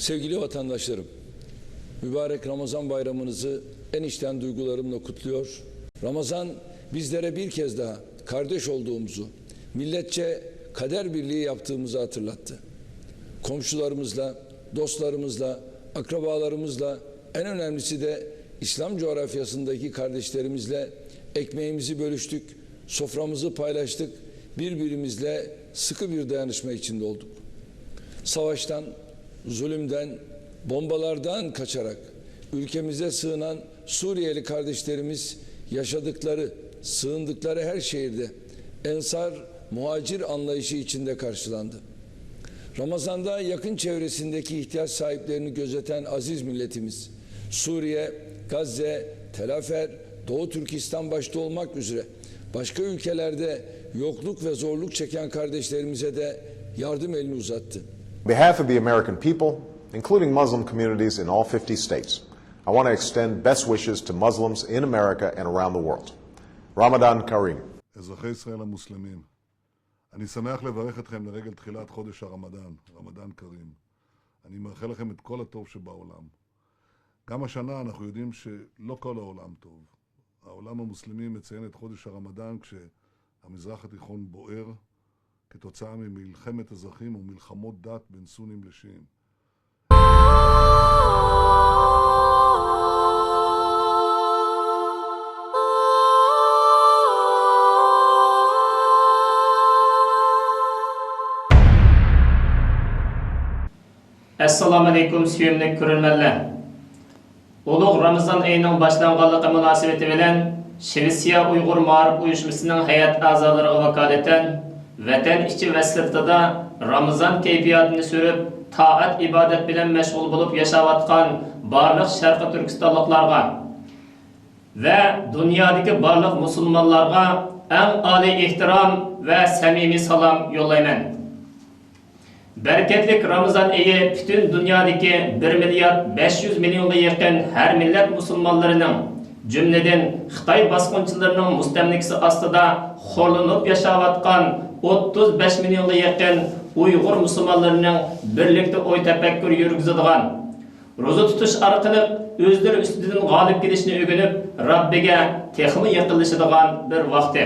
Sevgili vatandaşlarım, mübarek Ramazan bayramınızı en içten duygularımla kutluyor. Ramazan bizlere bir kez daha kardeş olduğumuzu, milletçe kader birliği yaptığımızı hatırlattı. Komşularımızla, dostlarımızla, akrabalarımızla, en önemlisi de İslam coğrafyasındaki kardeşlerimizle ekmeğimizi bölüştük, soframızı paylaştık, birbirimizle sıkı bir dayanışma içinde olduk. Savaştan, zulümden, bombalardan kaçarak ülkemize sığınan Suriyeli kardeşlerimiz yaşadıkları, sığındıkları her şehirde ensar, muhacir anlayışı içinde karşılandı. Ramazan'da yakın çevresindeki ihtiyaç sahiplerini gözeten aziz milletimiz, Suriye, Gazze, Tel Afer, Doğu Türkistan başta olmak üzere başka ülkelerde yokluk ve zorluk çeken kardeşlerimize de yardım elini uzattı. On behalf of the American people, including Muslim communities in all 50 states, I want to extend best wishes to Muslims in America and around the world. Ramadan Kareem. אזרחי ישראל המוסלמים, אני שמח לברך אתכם לרגל תחילת חודש הרמדאן, רמדאן כרים. אני מאחל לכם את כל הטוב שבעולם. גם השנה אנחנו יודעים שלא כל העולם טוב. העולם המוסלמי מציין את חודש הרמדאן כשהמזרח התיכון בוער כתוצאה ממלחמת אזרחים ומלחמות דת בין סונים לשיעים. Assalamu alaikum suyumli ko'rganlar. Ulug' Ramazon oyining boshlanganligi munosabati bilan Shvetsiya Uyg'ur ma'rif uyushmasining hay'at a'zolariga vakolatan vatan ichi va sirtida Ramazon kayfiyatini surib, taat ibodat bilan mashg'ul bo'lib yashayotgan barliq Sharqi Turkistonliklarga va dunyodagi barliq musulmonlarga eng oliy ehtirom va samimiy salom yo'llayman. Bereketlik Ramazan ayı bütün dünyadaki 1 milyar 500 milyonga yakın her millet musulmonlarining cümleden Xitoy bosqinchilarining mustamlikasi ostida xo'rlanib yashayotgan 35 milyonga yakın Uyg'ur musulmonlarining birlikda o'y tafakkur yurgizadigan, ro'za tutish orqali o'zlari ustidan g'olib kelishni o'rganib, Robbiga texmi yaqinlashadigan bir vaqti.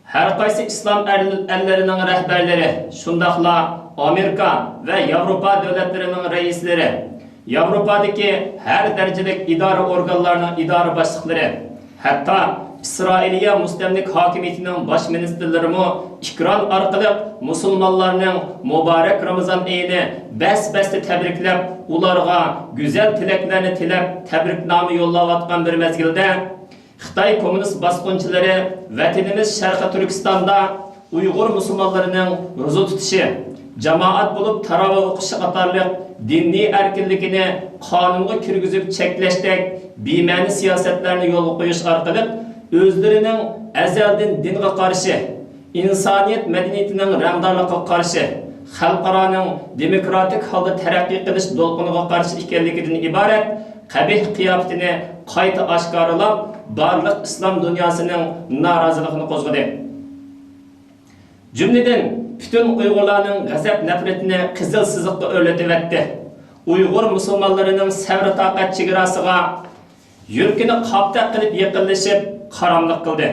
Her qaysi İslam ellerining rahbarlari, shundaqla Amerika ve Avrupa devletlerinin reisleri, Avrupa'daki her derecelik idare organlarının idare başlıkları, hatta İsrailiye mustamlik hakimiyetinin baş ministerleri ikram orqali musulmonlarning mübarek Ramazan ayini bas-basti tabriklab, ularga güzel tilaklarni tilab, tabriknoma yo'llayotgan bir mezgilda Xitoy kommunist bosqinchilari vatanimiz Sharqi Turkistonda Uyg'ur musulmonlarining ro'za tutishi, jamoat bo'lib taroveh o'qishi qatorliq diniy erkinligini qonunga kirgizib cheklashdek bema'ni siyosatlarni yo'lga qo'yish orqali o'zlarining azaldan dinga qarshi, insoniyat madaniyatining rangdorligiga qarshi, xalqaroning demokratik holda taraqqiy qilish to'lqiniga qarshi ekanligidan iborat qabih qiyofatini qayta oshkorlab barliq islom dunyosining noroziligini qo'zg'adi. Jumladan bütün Uyg'urlarning g'azab nafratini qizil siziqqa o'rlatib o'tdi. Uyg'ur musulmonlarining sabr toqat chegarasiga yurkini qopta qilib yaqinlashib qaramliq qildi.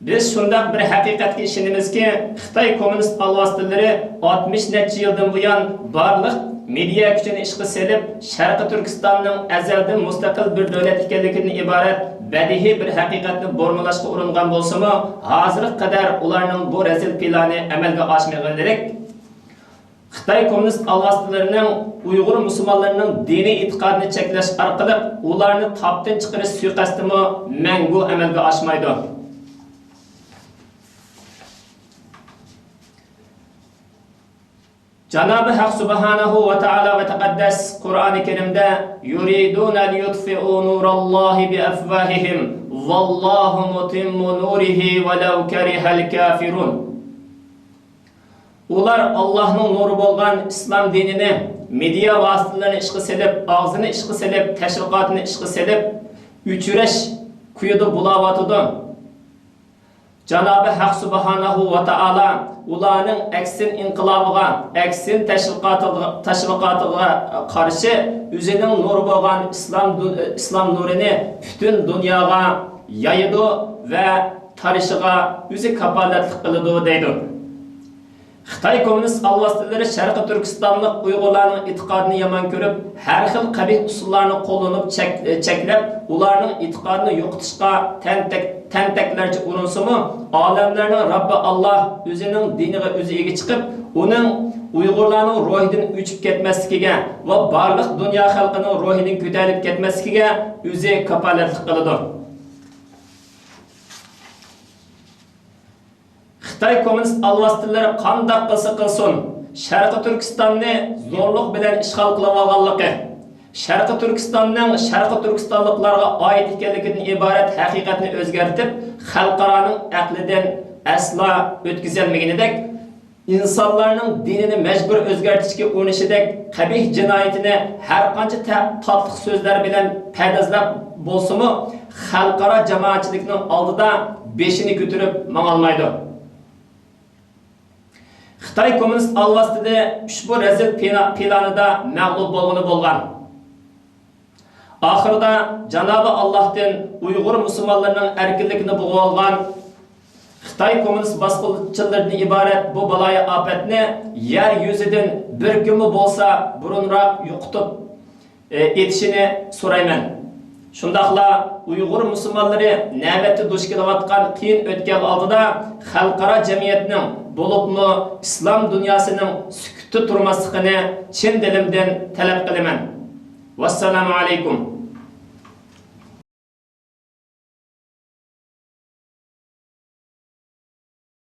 Biz shunday bir haqiqatga ishonamizki, Xitoy kommunist alvostilari 60 necha yildan buyon barliq media kuchini ishga selib, Sharqi Turkistonning azaldan mustaqil bir davlat ekanligidan iborat badiiy bir haqiqatni bormalashga uringan bo'lsa-mu, hozirga qadar ularning bu razil plani amalga oshmaganidek, Xitoy kommunist alvostilarining Uyg'ur musulmonlarining diniy e'tiqodini cheklash orqali ularni topdan chiqarish suiqasdimi mangu amalga oshmaydi. Cenab-ı Hak Subhanahu ve Teala ve Tekaddes Kur'an-ı Kerim'de yuridun liyutfi'u nurallahi bi afwahihim vallahu mutimmu nurihi velev kerihel kafirun. Ular Allah'ın nuru bolgan İslam dinini media vasıtalarını işqi selip, ağzını işqi selip, teşviqatını işqi selip, üçüreş kuyudu bulavatıdı. Cenab-ı Hak Subhanahu ve Taala ularning aksin inqilobiga, aksin tashviqotiga qarshi o'zining nuri bo'lgan islom nurini butun dunyoga yayidi va tarishiga o'zi kapolatlik qiladi deydi. Xitoy kommunist alvastilari Sharqi Turkistonlik Uyg'urlarning e'tiqodini yomon ko'rib, har xil qabih usullarni qo'llanib cheklab, ularning e'tiqodini yo'qotishga tantaklarcha urinsimi, olamlarning Robbi Alloh o'zining diniga o'zi ega chiqib, uning Uyg'urlarning ruhidan o'chib ketmasligiga va barliq dunyo xalqining ruhidan ko'tarilib ketmasligiga o'zi kapolatlik qiladi. Xitoy kommunist alvastillari qanday qilsa qilsin, Sharqi Turkistonni zo'rlik bilan ishg'ol qilib olganligi, Sharqi Turkistonning Sharqi Turkistonliklarga oid ekanligidan iborat haqiqatni o'zgartib, xalqaroning aqlidan aslo o'tkazilmaganidek, insonlarning dinini majbur o'zgartirishga urinishidek qabih jinoyatini har qancha tatliq so'zlar bilan pardozlab bo'lsa-mu, xalqaro jamoatchilikning oldida beshini ko'tarib mangolmaydi. Xitoy kommunist alvastida ushbu razil planida mag'lub bo'lgan. Oxirida Janobi Allohdan Uyg'ur musulmonlarining erkinligini bug'ib olgan Xitoy kommunist bosqinchilaridan iborat bu baloyi ofatni yer yuzidan bir kunmi bo'lsa burunroq yo'qotib etishini so'rayman. Shundaqla Uyg'ur musulmonlari navbatda duch kelayotgan qiyin o'tgan oldida xalqaro jamiyatning bo'libmi islom dunyosining sukutda turmasligini chin dilimdan talab qilaman. Vassalomu alaykum.